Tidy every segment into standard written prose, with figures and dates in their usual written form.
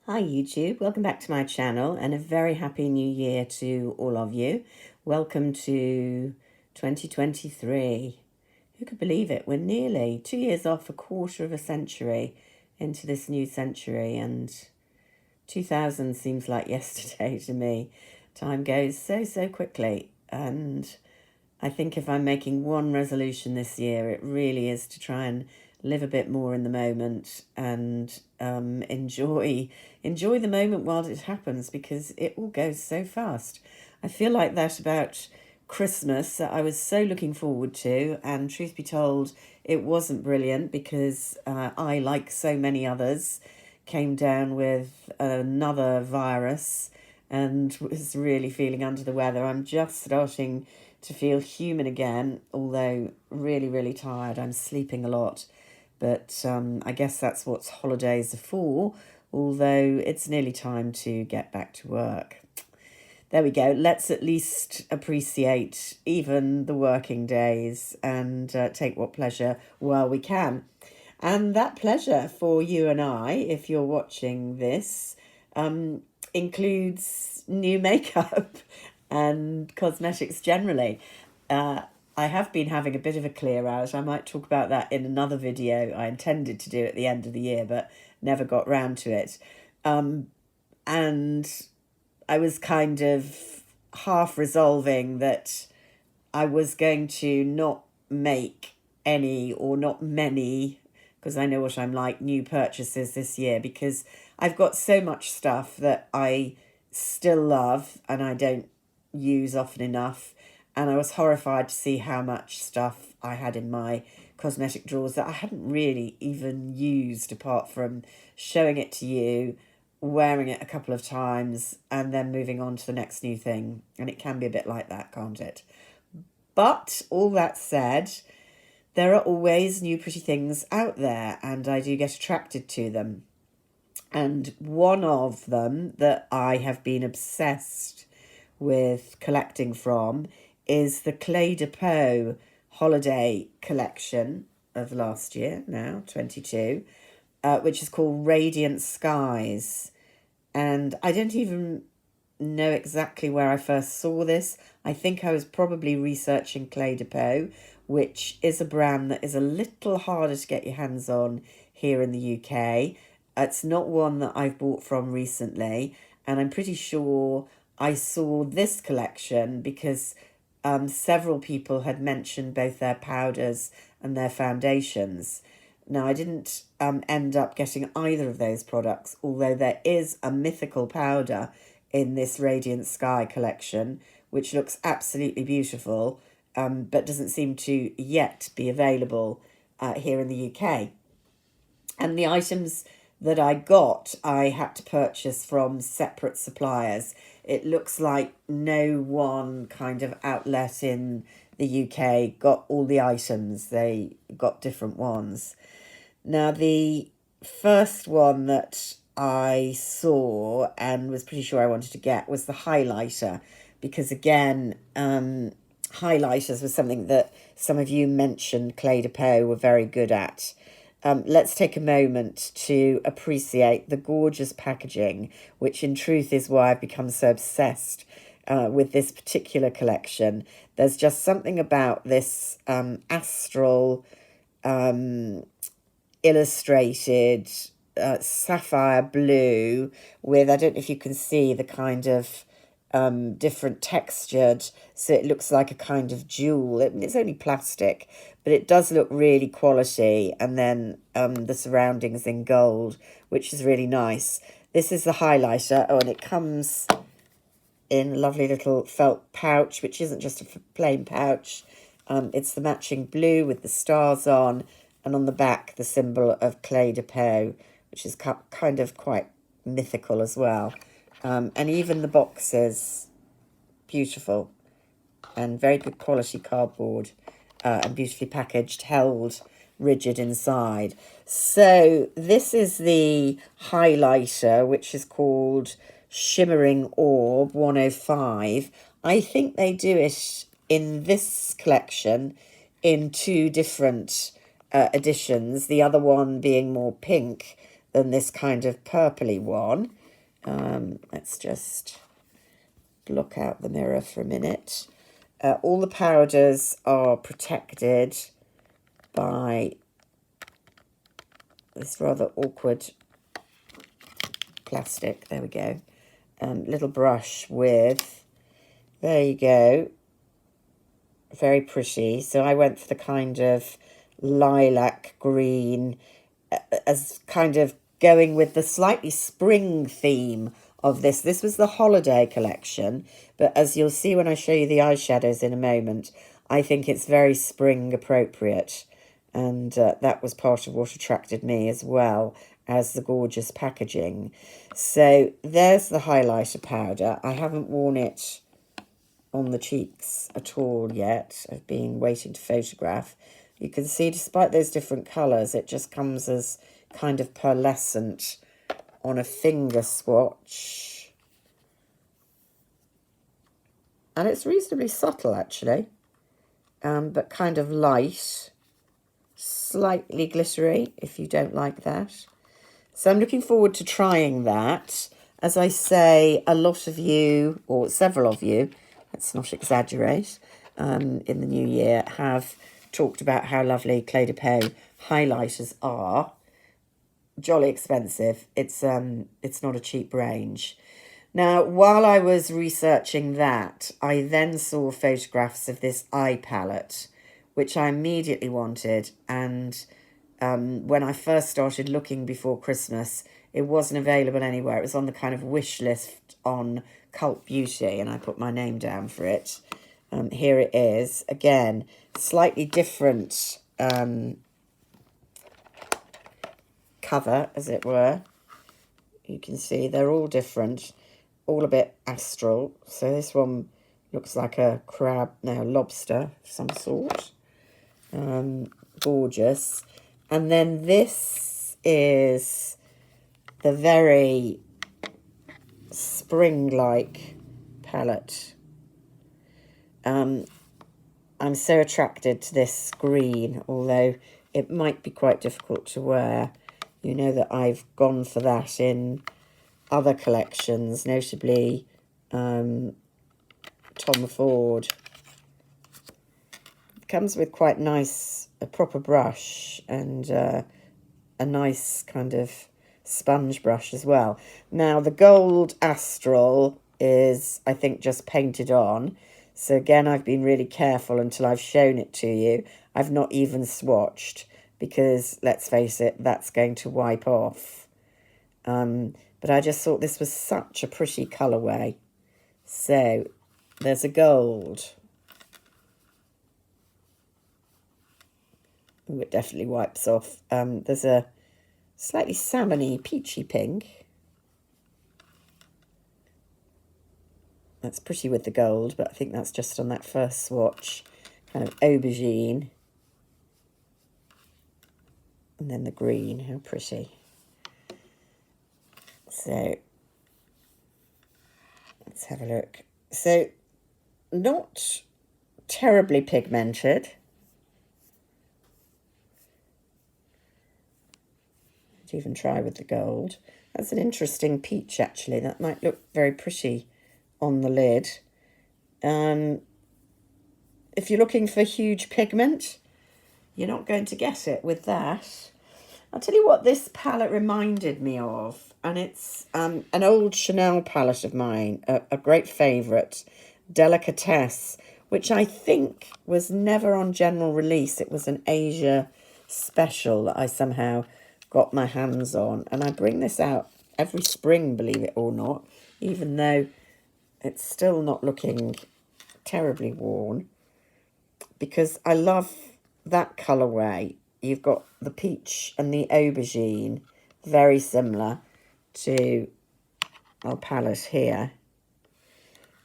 Hi YouTube, welcome back to my channel and a very happy new year to all of you. Welcome to 2023. Who could believe it? We're nearly 2 years off, a quarter of a century into this new century, and 2000 seems like yesterday to me. Time goes so quickly, and I think if I'm making one resolution this year, it really is to try and live a bit more in the moment and enjoy the moment while it happens, because it all goes so fast. I feel like that about Christmas, that I was so looking forward to, and truth be told, it wasn't brilliant because I, like so many others, came down with another virus and was really feeling under the weather. I'm just starting to feel human again, although really tired. I'm sleeping a lot, but I guess that's what holidays are for, although it's nearly time to get back to work. There we go. Let's at least appreciate even the working days and take what pleasure while we can. And that pleasure for you and I, if you're watching this, includes new makeup and cosmetics generally. I have been having a bit of a clear out. I might talk about that in another video I intended to do at the end of the year, but never got round to it. And I was kind of half resolving that I was going to not make any or not many, because I know what I'm like, new purchases this year, because I've got so much stuff that I still love and I don't use often enough. And I was horrified to see how much stuff I had in my cosmetic drawers that I hadn't really even used, apart from showing it to you, wearing it a couple of times, and then moving on to the next new thing. And it can be a bit like that, can't it? But all that said, there are always new pretty things out there, and I do get attracted to them. And one of them that I have been obsessed with collecting from is the Clé de Peau holiday collection of last year, now 22, which is called Radiant Skies. And I don't even know exactly where I first saw this. I think I was probably researching Clé de Peau, which is a brand that is a little harder to get your hands on here in the UK. It's not one that I've bought from recently, and I'm pretty sure I saw this collection because several people had mentioned both their powders and their foundations. Now, I didn't end up getting either of those products, although there is a mythical powder in this Radiant Sky collection, which looks absolutely beautiful, but doesn't seem to yet be available here in the UK. And the items that I got, I had to purchase from separate suppliers. It looks like no one kind of outlet in the UK got all the items. They got different ones. Now, the first one that I saw and was pretty sure I wanted to get was the highlighter, because again, highlighters was something that some of you mentioned Clé de Peau were very good at. Let's take a moment to appreciate the gorgeous packaging, which in truth is why I've become so obsessed with this particular collection. There's just something about this astral illustrated sapphire blue with, I don't know if you can see the kind of different textured, so it looks like a kind of jewel. It's only plastic, but it does look really quality. And then the surroundings in gold, which is really nice. This is the highlighter. Oh, and it comes in a lovely little felt pouch, which isn't just a plain pouch. It's the matching blue with the stars on, and on the back the symbol of Clé de Peau, which is kind of quite mythical as well. And even the box is beautiful and very good quality cardboard, and beautifully packaged, held rigid inside. So this is the highlighter, which is called Shimmering Orb 105. I think they do it in this collection in two different editions, the other one being more pink than this kind of purpley one. Let's just look out the mirror for a minute. All the powders are protected by this rather awkward plastic. There we go. Little brush with, there you go, very pretty. So I went for the kind of lilac green, as kind of going with the slightly spring theme of this. This was the holiday collection, but as you'll see when I show you the eyeshadows in a moment, I think it's very spring appropriate, and that was part of what attracted me as well as the gorgeous packaging. So there's the highlighter powder. I haven't worn it on the cheeks at all yet. I've been waiting to photograph. You can see, despite those different colours, it just comes as kind of pearlescent on a finger swatch. And it's reasonably subtle, actually, but kind of light, slightly glittery, if you don't like that. So I'm looking forward to trying that. As I say, a lot of you, or several of you, let's not exaggerate, in the new year, have talked about how lovely Clé de Peau highlighters are. Jolly expensive. It's not a cheap range. Now, while I was researching that, I then saw photographs of this eye palette, which I immediately wanted, and when I first started looking before Christmas, it wasn't available anywhere. It was on the kind of wish list on Cult Beauty, and I put my name down for it. Here it is. Again, slightly different cover, as it were. You can see they're all different, all a bit astral. So this one looks like a crab, no, lobster of some sort. Gorgeous. And then this is the very spring-like palette. I'm so attracted to this green, although it might be quite difficult to wear. You know that I've gone for that in other collections, notably Tom Ford. It comes with quite nice, a proper brush, and a nice kind of sponge brush as well. Now, the gold Astral is, I think, just painted on. So again, I've been really careful until I've shown it to you. I've not even swatched, because let's face it, that's going to wipe off. But I just thought this was such a pretty colourway. So there's a gold. Ooh, it definitely wipes off. There's a slightly salmony, peachy pink. That's pretty with the gold, but I think that's just on that first swatch. Kind of aubergine. And then the green, how pretty. So, let's have a look. So, not terribly pigmented. I'd even try with the gold. That's an interesting peach, actually. That might look very pretty on the lid. If you're looking for huge pigment, you're not going to get it with that. I'll tell you what this palette reminded me of, and it's an old Chanel palette of mine, a great favourite, Delicatesse, which I think was never on general release. It was an Asia special that I somehow got my hands on, and I bring this out every spring, believe it or not, even though it's still not looking terribly worn, because I love that colourway. You've got the peach and the aubergine, very similar to our palette here.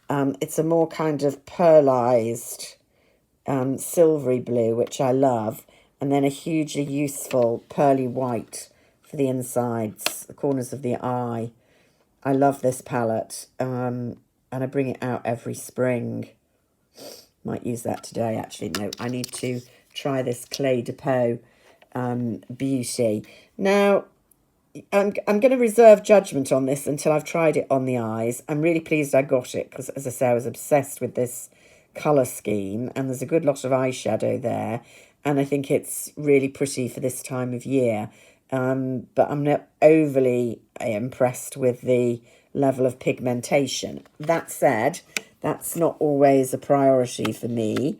It's a more kind of pearlized silvery blue, which I love, and then a hugely useful pearly white for the insides, the corners of the eye. I love this palette, and I bring it out every spring. Might use that today, actually. No, I need to try this Clé de Peau Beauty. Now, I'm going to reserve judgment on this until I've tried it on the eyes. I'm really pleased I got it because, as I say, I was obsessed with this colour scheme, and there's a good lot of eyeshadow there, and I think it's really pretty for this time of year. But I'm not overly impressed with the level of pigmentation. That said, that's not always a priority for me.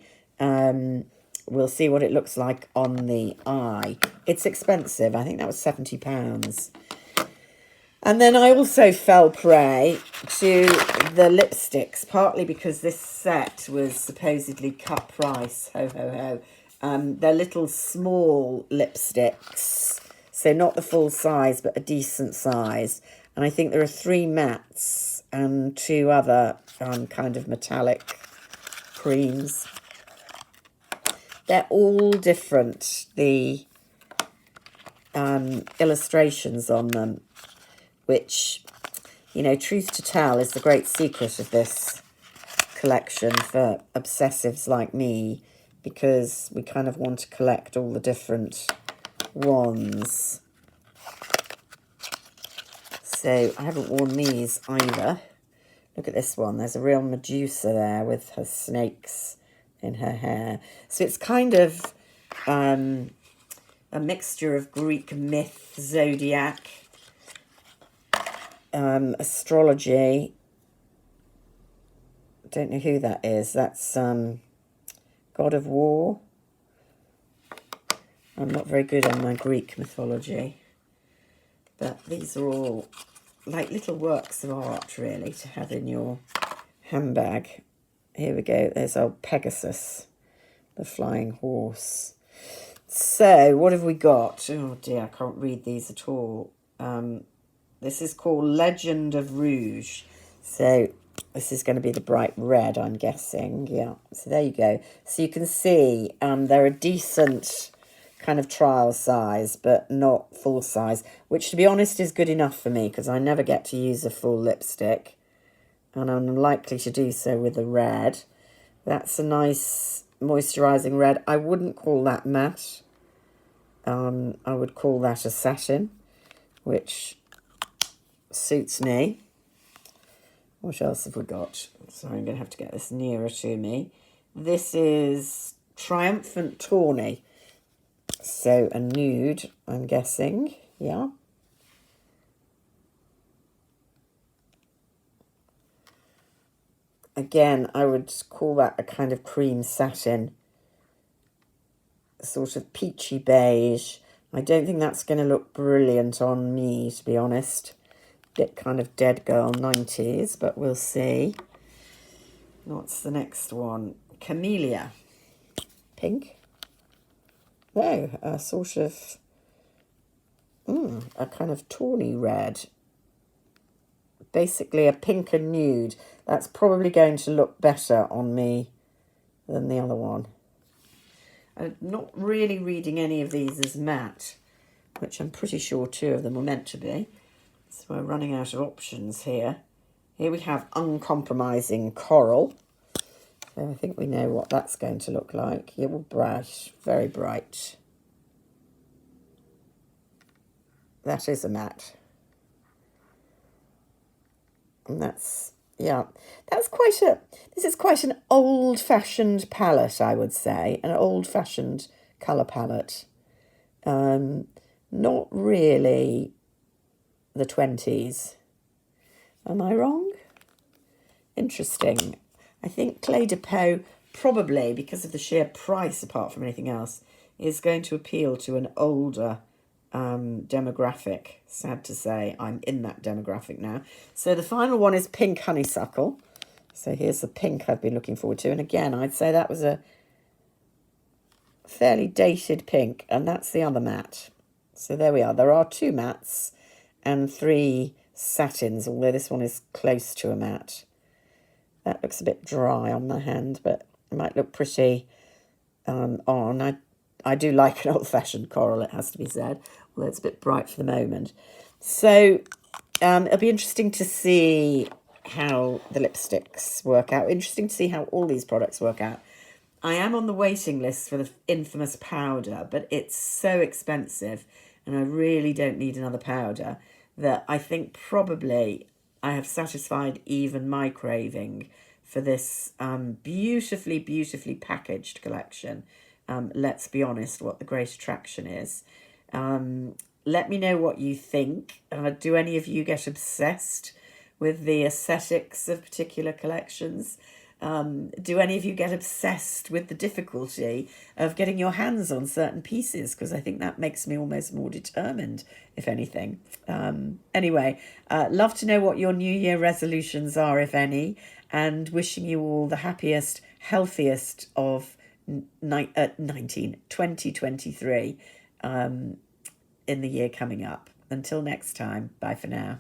We'll see what it looks like on the eye. It's expensive. I think that was £70. And then I also fell prey to the lipsticks, partly because this set was supposedly cut price. Ho, ho, ho. They're little small lipsticks, so not the full size, but a decent size. And I think there are 3 mattes and 2 other kind of metallic creams. They're all different, the illustrations on them, which, you know, truth to tell, is the great secret of this collection for obsessives like me, because we kind of want to collect all the different ones. So I haven't worn these either. Look at this one. There's a real Medusa there with her snakes in her hair. So it's kind of a mixture of Greek myth, zodiac, astrology. Don't know who that is. That's God of War. I'm not very good on my Greek mythology. But these are all like little works of art, really, to have in your handbag. Here we go. There's old Pegasus, the flying horse. So, what have we got? Oh, dear, I can't read these at all. This is called Legend of Rouge. So, this is going to be the bright red, I'm guessing. Yeah, so there you go. So, you can see they're a decent kind of trial size, but not full size, which, to be honest, is good enough for me because I never get to use a full lipstick. And I'm likely to do so with the red. That's a nice moisturising red. I wouldn't call that matte. I would call that a satin, which suits me. What else have we got? Sorry, I'm going to have to get this nearer to me. This is Triumphant Tawny. So a nude, I'm guessing. Yeah. Again, I would call that a kind of cream satin, sort of peachy beige. I don't think that's going to look brilliant on me, to be honest. Bit kind of dead girl 90s, but we'll see. What's the next one? Camellia. Pink? No, a sort of, a kind of tawny red. Basically a pink and nude. That's probably going to look better on me than the other one. I'm not really reading any of these as matte, which I'm pretty sure 2 of them were meant to be. So we're running out of options here. Here we have Uncompromising Coral. So I think we know what that's going to look like. It will bright, very bright. That is a matte. And that's, yeah, that's quite a, this is quite an old-fashioned palette, I would say. An old-fashioned colour palette. Not really the 20s. Am I wrong? Interesting. I think Clé de Peau, probably because of the sheer price, apart from anything else, is going to appeal to an older demographic. Sad to say, I'm in that demographic now. So the final one is Pink Honeysuckle. So here's the pink I've been looking forward to. And again, I'd say that was a fairly dated pink. And that's the other matte. So there we are. There are 2 mattes and 3 satins, although this one is close to a matte. That looks a bit dry on the hand, but it might look pretty on. I do like an old-fashioned coral, it has to be said, although it's a bit bright for the moment. So it'll be interesting to see how the lipsticks work out. Interesting to see how all these products work out. I am on the waiting list for the infamous powder, but it's so expensive. and I really don't need another powder, that I think probably I have satisfied even my craving for this beautifully, beautifully packaged collection. Let's be honest, what the Great Attraction is. Let me know what you think. Do any of you get obsessed with the aesthetics of particular collections? Do any of you get obsessed with the difficulty of getting your hands on certain pieces? Because I think that makes me almost more determined, if anything. Anyway, love to know what your New Year resolutions are, if any, and wishing you all the happiest, healthiest of 2023 in the year coming up. Until next time, bye for now.